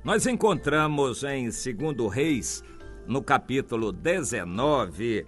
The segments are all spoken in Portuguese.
Nós encontramos em 2 Reis, no capítulo 19,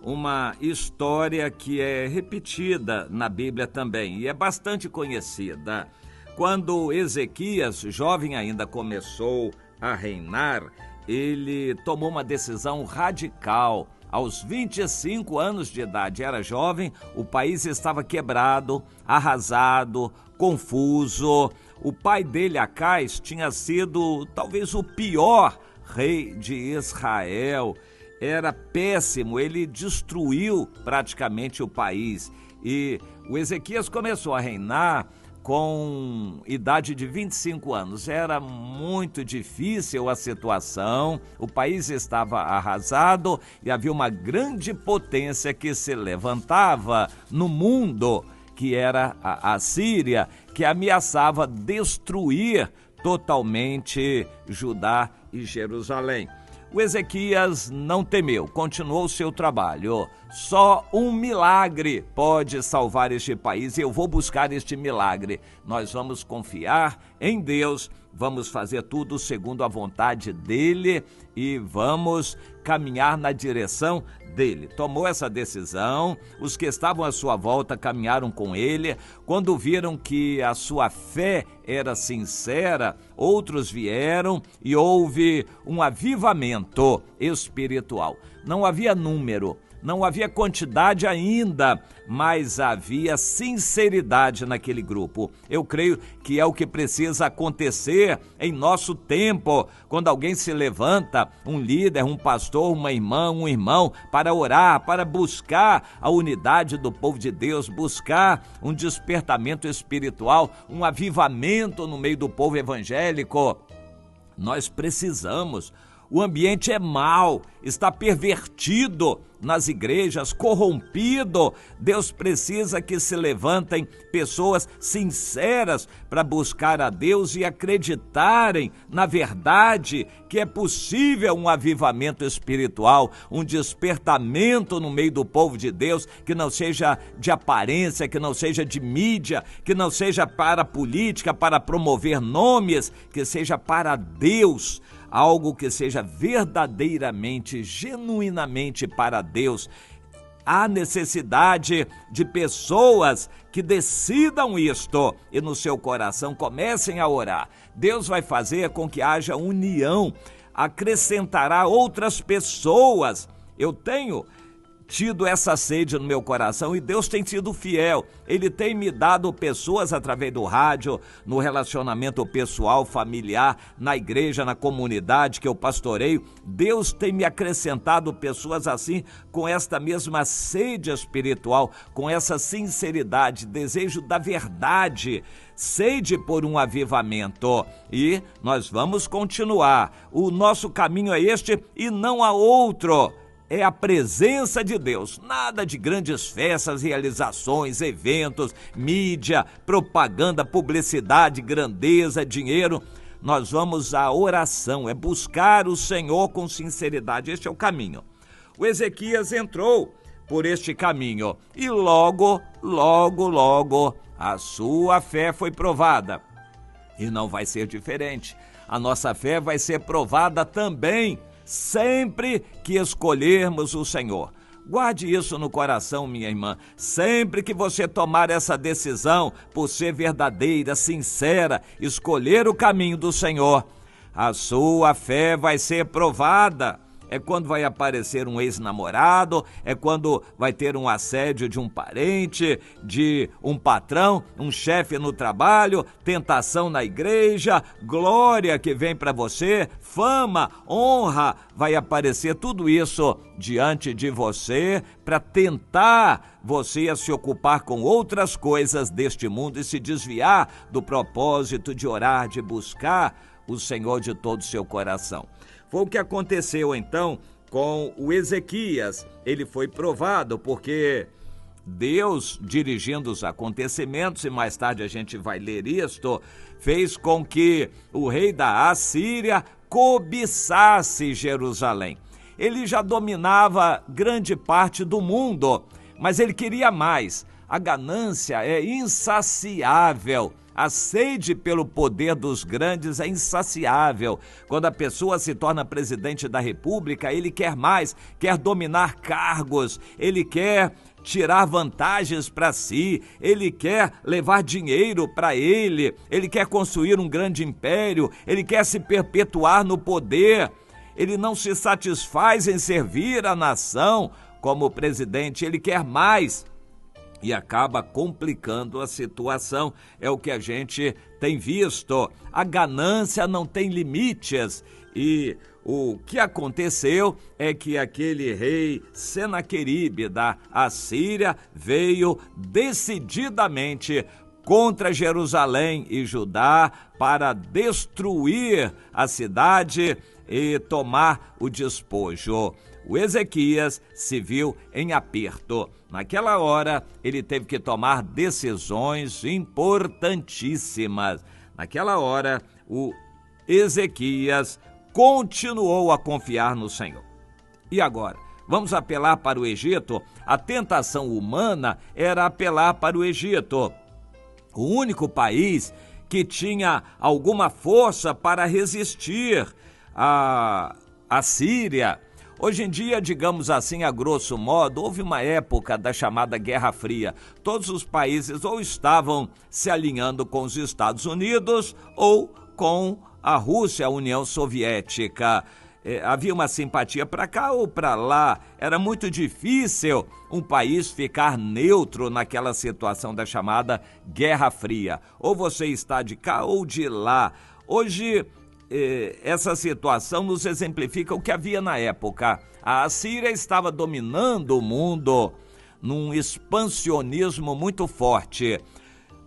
uma história que é repetida na Bíblia também e é bastante conhecida. Quando Ezequias, jovem ainda, começou a reinar, ele tomou uma decisão radical. Aos 25 anos de idade, era jovem, o país estava quebrado, arrasado, confuso. O pai dele, Acais, tinha sido talvez o pior rei de Israel. Era péssimo, ele destruiu praticamente o país. E o Ezequias começou a reinar com idade de 25 anos. Era muito difícil a situação, o país estava arrasado e havia uma grande potência que se levantava no mundo, que era a Síria, que ameaçava destruir totalmente Judá e Jerusalém. O Ezequias não temeu, continuou seu trabalho. Só um milagre pode salvar este país e eu vou buscar este milagre. Nós vamos confiar em Deus, vamos fazer tudo segundo a vontade dele e vamos caminhar na direção dele. Tomou essa decisão, os que estavam à sua volta caminharam com ele. Quando viram que a sua fé era sincera, outros vieram e houve um avivamento espiritual. Não havia número, não havia quantidade ainda, mas havia sinceridade naquele grupo. Eu creio que é o que precisa acontecer em nosso tempo, quando alguém se levanta, um líder, um pastor, uma irmã, um irmão, para orar, para buscar a unidade do povo de Deus, buscar um despertamento espiritual, um avivamento no meio do povo evangélico. Nós precisamos. O ambiente é mau, está pervertido nas igrejas, corrompido. Deus precisa que se levantem pessoas sinceras para buscar a Deus e acreditarem na verdade que é possível um avivamento espiritual, um despertamento no meio do povo de Deus, que não seja de aparência, que não seja de mídia, que não seja para política, para promover nomes, que seja para Deus. Algo que seja verdadeiramente, genuinamente para Deus. Há necessidade de pessoas que decidam isto e no seu coração comecem a orar. Deus vai fazer com que haja união, acrescentará outras pessoas. Eu tenho tido essa sede no meu coração e Deus tem sido fiel. Ele tem me dado pessoas através do rádio, no relacionamento pessoal, familiar, na igreja, na comunidade que eu pastoreio. Deus tem me acrescentado pessoas assim, com esta mesma sede espiritual, com essa sinceridade, desejo da verdade, sede por um avivamento. E nós vamos continuar. O nosso caminho é este e não há outro. É a presença de Deus, nada de grandes festas, realizações, eventos, mídia, propaganda, publicidade, grandeza, dinheiro. Nós vamos à oração, é buscar o Senhor com sinceridade. Este é o caminho. O Ezequias entrou por este caminho e logo a sua fé foi provada. E não vai ser diferente. A nossa fé vai ser provada também, sempre que escolhermos o Senhor. Guarde isso no coração, minha irmã. Sempre que você tomar essa decisão, por ser verdadeira, sincera, escolher o caminho do Senhor, a sua fé vai ser provada. É quando vai aparecer um ex-namorado, é quando vai ter um assédio de um parente, de um patrão, um chefe no trabalho, tentação na igreja, glória que vem para você, fama, honra, vai aparecer tudo isso diante de você para tentar você a se ocupar com outras coisas deste mundo e se desviar do propósito de orar, de buscar o Senhor de todo o seu coração. Foi o que aconteceu então com o Ezequias. Ele foi provado porque Deus, dirigindo os acontecimentos, e mais tarde a gente vai ler isto, fez com que o rei da Assíria cobiçasse Jerusalém. Ele já dominava grande parte do mundo, mas ele queria mais. A ganância é insaciável. A sede pelo poder dos grandes é insaciável. Quando a pessoa se torna presidente da República, ele quer mais, quer dominar cargos, ele quer tirar vantagens para si, ele quer levar dinheiro para ele quer construir um grande império, ele quer se perpetuar no poder. Ele não se satisfaz em servir a nação como presidente, ele quer mais. E acaba complicando a situação, é o que a gente tem visto. A ganância não tem limites e o que aconteceu é que aquele rei Senaqueribe da Assíria veio decididamente contra Jerusalém e Judá para destruir a cidade e tomar o despojo. O Ezequias se viu em aperto. Naquela hora, ele teve que tomar decisões importantíssimas. Naquela hora, o Ezequias continuou a confiar no Senhor. E agora? Vamos apelar para o Egito? A tentação humana era apelar para o Egito. O único país que tinha alguma força para resistir à Síria. Hoje em dia, digamos assim, a grosso modo, houve uma época da chamada Guerra Fria. Todos os países ou estavam se alinhando com os Estados Unidos ou com a Rússia, a União Soviética. Havia uma simpatia para cá ou para lá. Era muito difícil um país ficar neutro naquela situação da chamada Guerra Fria. Ou você está de cá ou de lá. Hoje, essa situação nos exemplifica o que havia na época. A Assíria estava dominando o mundo num expansionismo muito forte.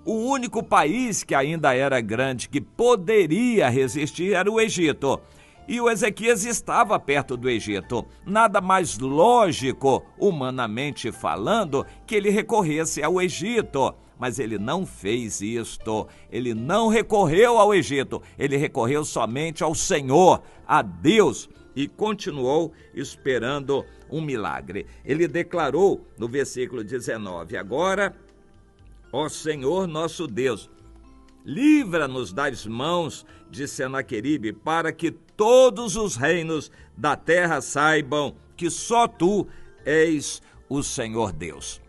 O único país que ainda era grande, que poderia resistir, era o Egito. E o Ezequias estava perto do Egito. Nada mais lógico, humanamente falando, que ele recorresse ao Egito. Mas ele não fez isto, ele não recorreu ao Egito, ele recorreu somente ao Senhor, a Deus, e continuou esperando um milagre. Ele declarou no versículo 19, agora, ó Senhor nosso Deus, livra-nos das mãos de Senaqueribe, para que todos os reinos da terra saibam que só tu és o Senhor Deus.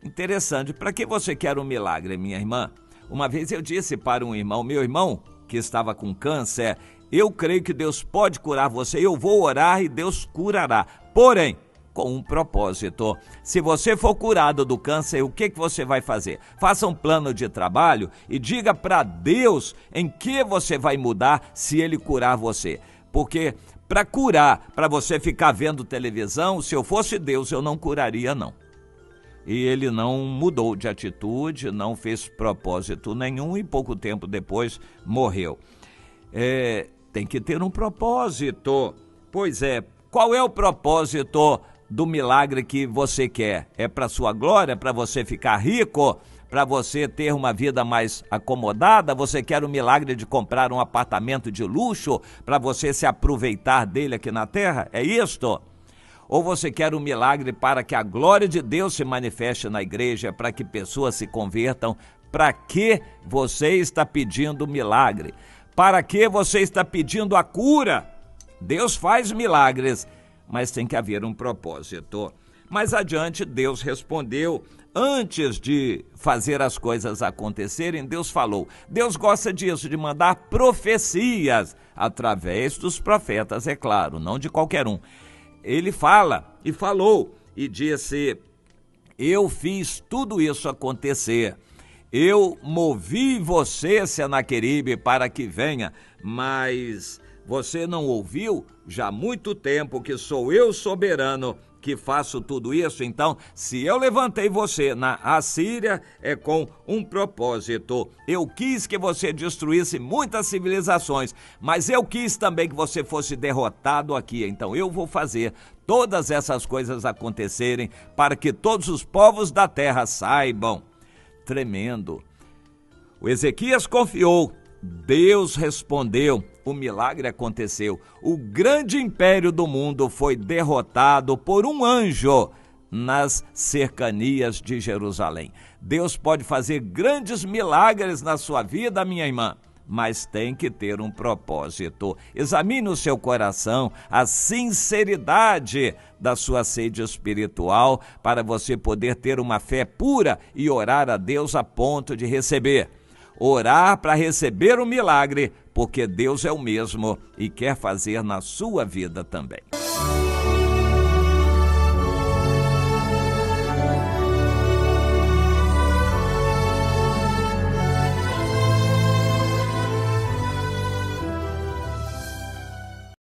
Interessante, para que você quer um milagre, minha irmã? Uma vez eu disse para um irmão, meu irmão, que estava com câncer, eu creio que Deus pode curar você, eu vou orar e Deus curará. Porém, com um propósito. Se você for curado do câncer, o que você vai fazer? Faça um plano de trabalho e diga para Deus em que você vai mudar se Ele curar você. Porque para curar, para você ficar vendo televisão, se eu fosse Deus, eu não curaria não. E ele não mudou de atitude, não fez propósito nenhum e pouco tempo depois morreu. Tem que ter um propósito. Pois é, qual é o propósito do milagre que você quer? É para sua glória, para você ficar rico, para você ter uma vida mais acomodada? Você quer o milagre de comprar um apartamento de luxo para você se aproveitar dele aqui na terra? É isto? Ou você quer um milagre para que a glória de Deus se manifeste na igreja, para que pessoas se convertam? Para que você está pedindo milagre? Para que você está pedindo a cura? Deus faz milagres, mas tem que haver um propósito. Mais adiante, Deus respondeu. Antes de fazer as coisas acontecerem, Deus falou. Deus gosta disso, de mandar profecias através dos profetas, é claro, não de qualquer um. Ele fala e falou e disse, eu fiz tudo isso acontecer. Eu movi você, Senaqueribe, para que venha, mas você não ouviu? Já há muito tempo que sou eu soberano que faço tudo isso. Então, se eu levantei você na Assíria, é com um propósito. Eu quis que você destruísse muitas civilizações, mas eu quis também que você fosse derrotado aqui. Então, eu vou fazer todas essas coisas acontecerem para que todos os povos da terra saibam. Tremendo. O Ezequias confiou. Deus respondeu, o milagre aconteceu. O grande império do mundo foi derrotado por um anjo nas cercanias de Jerusalém. Deus pode fazer grandes milagres na sua vida, minha irmã, mas tem que ter um propósito. Examine o seu coração, a sinceridade da sua sede espiritual, para você poder ter uma fé pura e orar a Deus a ponto de receber. Orar para receber o milagre, porque Deus é o mesmo e quer fazer na sua vida também.